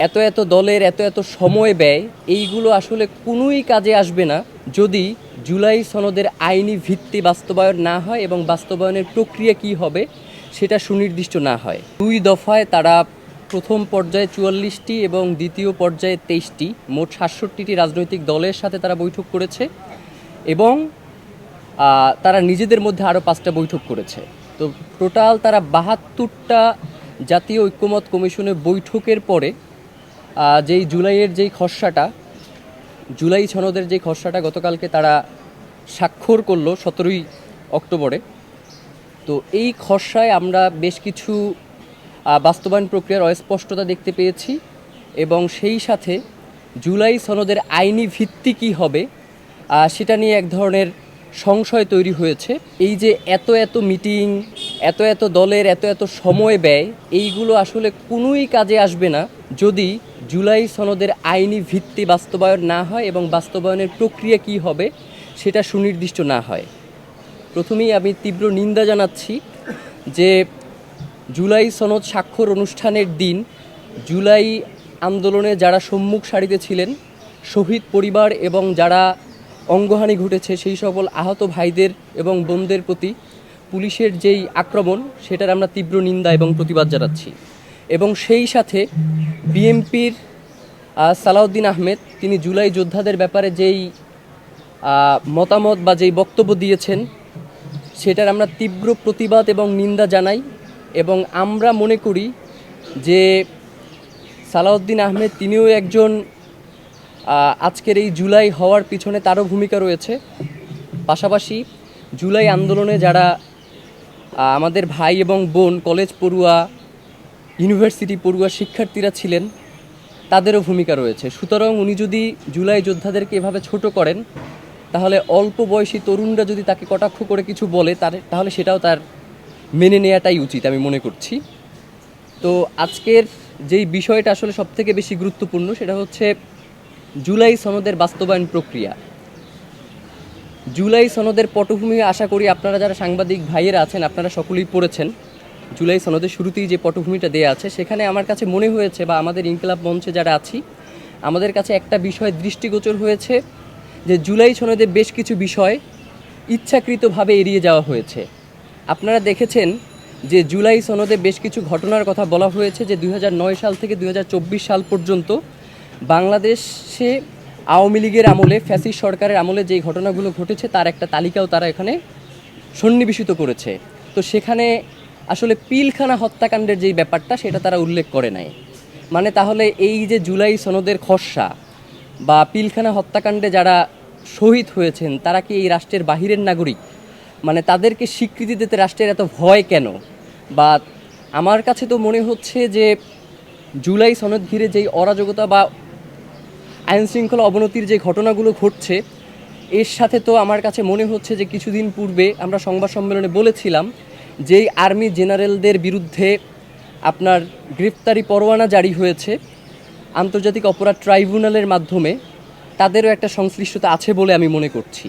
এত এত দলের এত এত সময় ব্যয় এইগুলো আসলে কোনোই কাজে আসবে না যদি জুলাই সনদের আইনি ভিত্তি বাস্তবায়ন না হয় এবং বাস্তবায়নের প্রক্রিয়া কী হবে সেটা সুনির্দিষ্ট না হয়। 2 দফায় তারা প্রথম পর্যায়ে 44টি এবং দ্বিতীয় পর্যায়ে 23টি মোট 67টি রাজনৈতিক দলের সাথে তারা বৈঠক করেছে এবং তারা নিজেদের মধ্যে আরও 5টা বৈঠক করেছে। তো টোটাল তারা 72টা জাতীয় ঐক্যমত কমিশনের বৈঠকের পরে যেই জুলাইয়ের যেই খসড়াটা জুলাই সনদের যেই খসড়াটা গতকালকে তারা স্বাক্ষর করলো 17ই অক্টোবরে। তো এই খসড়ায় আমরা বেশ কিছু বাস্তবায়ন প্রক্রিয়ার অস্পষ্টতা দেখতে পেয়েছি এবং সেই সাথে জুলাই সনদের আইনি ভিত্তি কী হবে সেটা নিয়ে এক ধরনের সংশয় তৈরি হয়েছে। এই যে এত এত মিটিং, এত এত দলের এত এত সময় ব্যয় এইগুলো আসলে কোনোই কাজে আসবে না যদি জুলাই সনদের আইনি ভিত্তি বাস্তবায়ন না হয় এবং বাস্তবায়নের প্রক্রিয়া কী হবে সেটা সুনির্দিষ্ট না হয়। প্রথমেই আমি তীব্র নিন্দা জানাচ্ছি যে জুলাই সনদ স্বাক্ষর অনুষ্ঠানের দিন জুলাই আন্দোলনে যারা সম্মুখ সারিতে ছিলেন, শহীদ পরিবার এবং যারা অঙ্গহানি ঘটেছে সেই সকল আহত ভাইদের এবং বোনদের প্রতি পুলিশের যেই আক্রমণ সেটার আমরা তীব্র নিন্দা এবং প্রতিবাদ জানাচ্ছি। এবং সেই সাথে বিএনপির সালাউদ্দিন আহমেদ তিনি জুলাই যোদ্ধাদের ব্যাপারে যেই মতামত বা যেই বক্তব্য দিয়েছেন সেটার আমরা তীব্র প্রতিবাদ এবং নিন্দা জানাই এবং আমরা মনে করি যে সালাউদ্দিন আহমেদ তিনিও একজন আজকের এই জুলাই হওয়ার পিছনে তারও ভূমিকা রয়েছে। পাশাপাশি জুলাই আন্দোলনে যারা আমাদের ভাই এবং বোন, কলেজ পড়ুয়া, ইউনিভার্সিটি পড়ুয়া শিক্ষার্থীরা ছিলেন তাদেরও ভূমিকা রয়েছে। সুতরাং উনি যদি জুলাই যোদ্ধাদেরকে এভাবে ছোট করেন তাহলে অল্প বয়সী তরুণরা যদি তাকে কটাক্ষ করে কিছু বলে তাহলে সেটাও তার মেনে নেওয়াটাই উচিত আমি মনে করছি। তো আজকের যেই বিষয়টা আসলে সবথেকে বেশি গুরুত্বপূর্ণ সেটা হচ্ছে জুলাই সনদের বাস্তবায়ন প্রক্রিয়া। জুলাই সনদের পটভূমি আশা করি আপনারা যারা সাংবাদিক ভাইয়েরা আছেন আপনারা সকলেই পড়েছেন। জুলাই সনদের শুরুতেই যে পটভূমিটা দেয়া আছে সেখানে আমার কাছে মনে হয়েছে বা আমাদের ইনকিলাব মঞ্চে যারা আছি আমাদের কাছে একটা বিষয় দৃষ্টিগোচর হয়েছে যে জুলাই সনদে বেশ কিছু বিষয় ইচ্ছাকৃতভাবে এড়িয়ে যাওয়া হয়েছে। আপনারা দেখেছেন যে জুলাই সনদে বেশ কিছু ঘটনার কথা বলা হয়েছে যে 2009 সাল থেকে 2024 সাল পর্যন্ত বাংলাদেশে আওয়ামী লীগের আমলে, ফ্যাসিস্ট সরকারের আমলে যেই ঘটনাগুলো ঘটেছে তার একটা তালিকাও তারা এখানে সন্নিবেশিত করেছে। তো সেখানে আসলে পিলখানা হত্যাকাণ্ডের যেই ব্যাপারটা সেটা তারা উল্লেখ করে নাই। মানে তাহলে এই যে জুলাই সনদের খসড়া বা পিলখানা হত্যাকাণ্ডে যারা শহীদ হয়েছেন তারা কি এই রাষ্ট্রের বাহিরের নাগরিক? মানে তাদেরকে স্বীকৃতি দিতে রাষ্ট্রের এত ভয় কেন? বা আমার কাছে তো মনে হচ্ছে যে জুলাই সনদ ঘিরে যেই অরাজকতা বা আইনশৃঙ্খলা অবনতির যে ঘটনাগুলো ঘটছে এর সাথে তো আমার কাছে মনে হচ্ছে যে কিছুদিন পূর্বে আমরা সংবাদ সম্মেলনে বলেছিলাম যেই আর্মি জেনারেলদের বিরুদ্ধে আপনার গ্রেফতারি পরোয়ানা জারি হয়েছে আন্তর্জাতিক অপরাধ ট্রাইব্যুনালের মাধ্যমে, তাদেরও একটা সংশ্লিষ্টতা আছে বলে আমি মনে করছি।